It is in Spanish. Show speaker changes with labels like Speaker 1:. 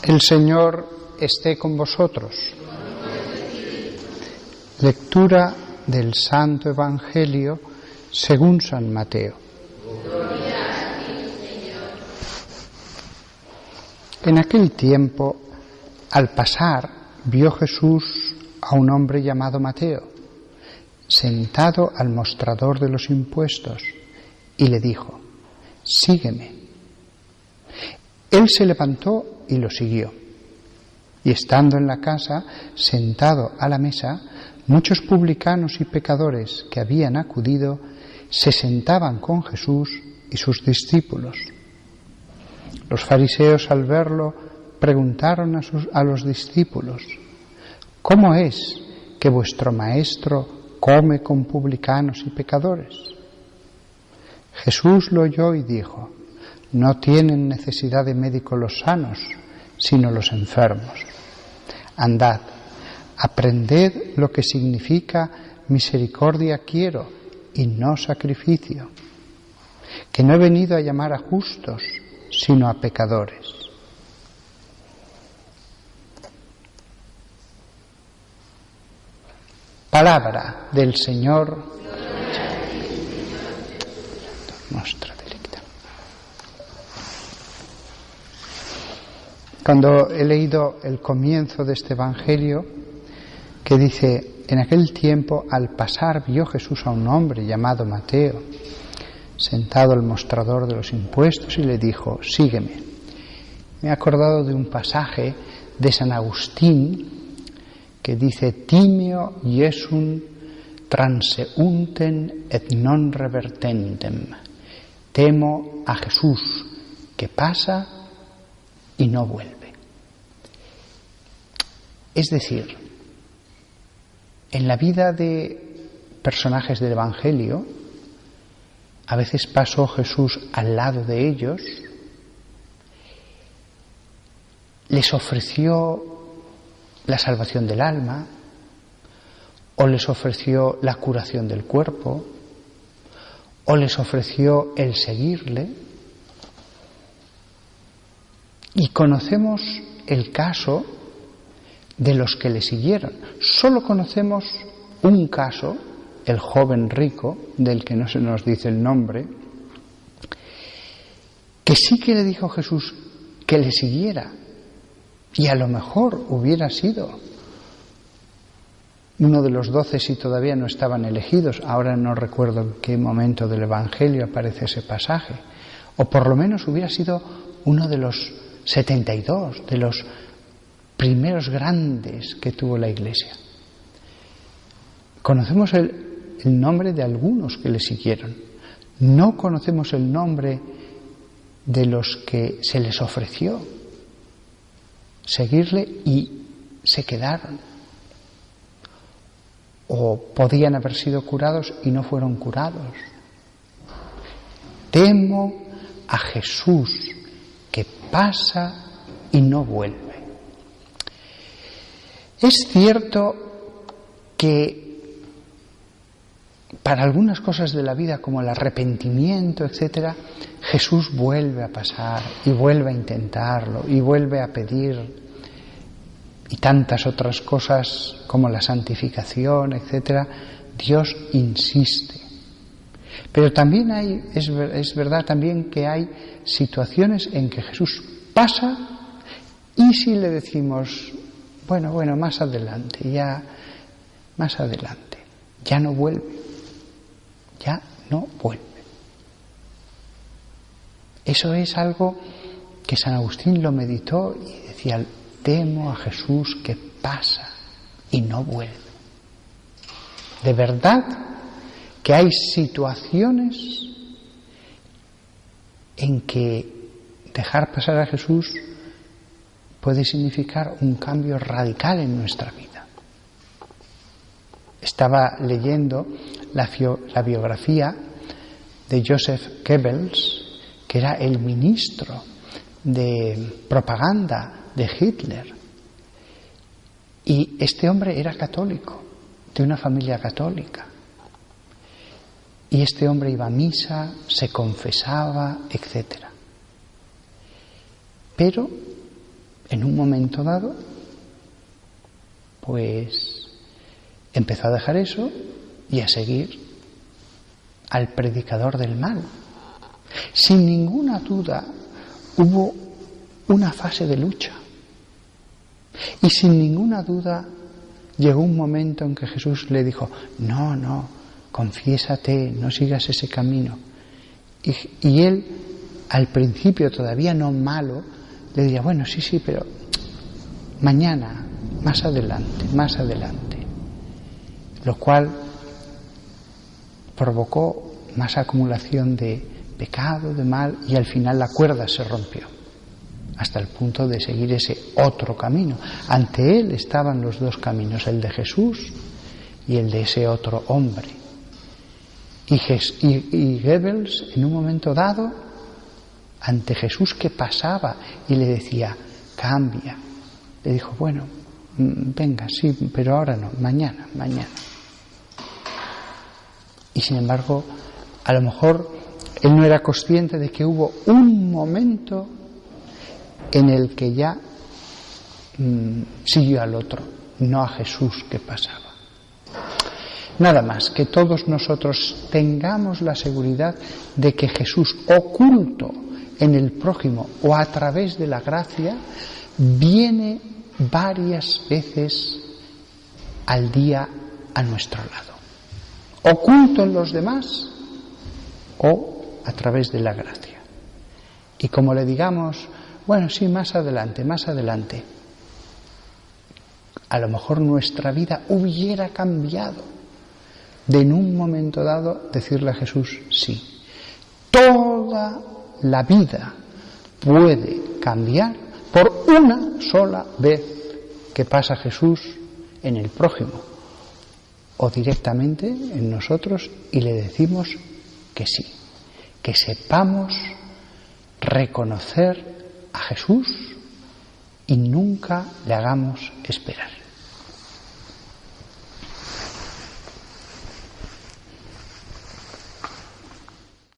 Speaker 1: El Señor esté con vosotros. Lectura del Santo Evangelio según San Mateo. En aquel tiempo, al pasar, vio Jesús a un hombre llamado Mateo, sentado al mostrador de los impuestos, y le dijo: «Sígueme». Él se levantó y lo siguió. Y estando en la casa, sentado a la mesa, muchos publicanos y pecadores que habían acudido se sentaban con Jesús y sus discípulos. Los fariseos, al verlo, preguntaron a los discípulos: «¿Cómo es que vuestro maestro come con publicanos y pecadores?». Jesús lo oyó y dijo: «No tienen necesidad de médico los sanos, sino los enfermos. Andad, aprended lo que significa misericordia quiero y no sacrificio, que no he venido a llamar a justos, sino a pecadores». Palabra del Señor. Nostra delicta. Cuando he leído el comienzo de este Evangelio, que dice: en aquel tiempo, al pasar, vio Jesús a un hombre llamado Mateo, sentado al mostrador de los impuestos, y le dijo: «Sígueme». Me he acordado de un pasaje de San Agustín que dice: «Timeo Iesum transeuntem et non revertentem». Temo a Jesús, que pasa y no vuelve. Es decir, en la vida de personajes del Evangelio, a veces pasó Jesús al lado de ellos, les ofreció la salvación del alma, o les ofreció la curación del cuerpo, o les ofreció el seguirle. Y conocemos el caso de los que le siguieron. Solo conocemos un caso, el joven rico, del que no se nos dice el nombre, que sí que le dijo Jesús que le siguiera, y a lo mejor hubiera sido uno de los 12 si todavía no estaban elegidos. Ahora no recuerdo en qué momento del Evangelio aparece ese pasaje. O por lo menos hubiera sido uno de los 72, de los primeros grandes que tuvo la Iglesia. Conocemos el nombre de algunos que le siguieron. No conocemos el nombre de los que se les ofreció seguirle y se quedaron. O podían haber sido curados y no fueron curados. Temo a Jesús, que pasa y no vuelve. Es cierto que para algunas cosas de la vida, como el arrepentimiento, etc., Jesús vuelve a pasar y vuelve a intentarlo y vuelve a pedir, y tantas otras cosas como la santificación, etc., Dios insiste. Pero también es verdad también que hay situaciones en que Jesús pasa, y si le decimos, bueno, más adelante, ya no vuelve. Eso es algo que San Agustín lo meditó y decía: temo a Jesús, que pasa y no vuelve. De verdad que hay situaciones en que dejar pasar a Jesús puede significar un cambio radical en nuestra vida. Estaba leyendo la biografía de Joseph Goebbels, que era el ministro de propaganda de Hitler. Y este hombre era católico, de una familia católica. Y este hombre iba a misa, se confesaba, etc. Pero en un momento dado, pues empezó a dejar eso y a seguir al predicador del mal. Sin ninguna duda hubo una fase de lucha. Y sin ninguna duda llegó un momento en que Jesús le dijo, no, confiésate, no sigas ese camino. Y él, al principio todavía no malo, le diría, bueno, sí, pero mañana, más adelante. Lo cual provocó más acumulación de pecado, de mal, y al final la cuerda se rompió, hasta el punto de seguir ese otro camino. Ante él estaban los dos caminos, el de Jesús y el de ese otro hombre. Y Goebbels, en un momento dado, ante Jesús que pasaba y le decía, cambia, le dijo, bueno, venga, sí, pero ahora no, mañana. Y sin embargo, a lo mejor él no era consciente de que hubo un momento en el que ya siguió al otro, no a Jesús que pasaba. Nada más, que todos nosotros tengamos la seguridad de que Jesús, oculto en el prójimo o a través de la gracia, viene varias veces al día a nuestro lado, oculto en los demás o a través de la gracia. Y como le digamos, bueno, sí, más adelante, a lo mejor nuestra vida hubiera cambiado de en un momento dado decirle a Jesús sí. Toda la vida puede cambiar por una sola vez que pasa Jesús en el prójimo o directamente en nosotros y le decimos que sí, que sepamos reconocer a Jesús y nunca le hagamos esperar.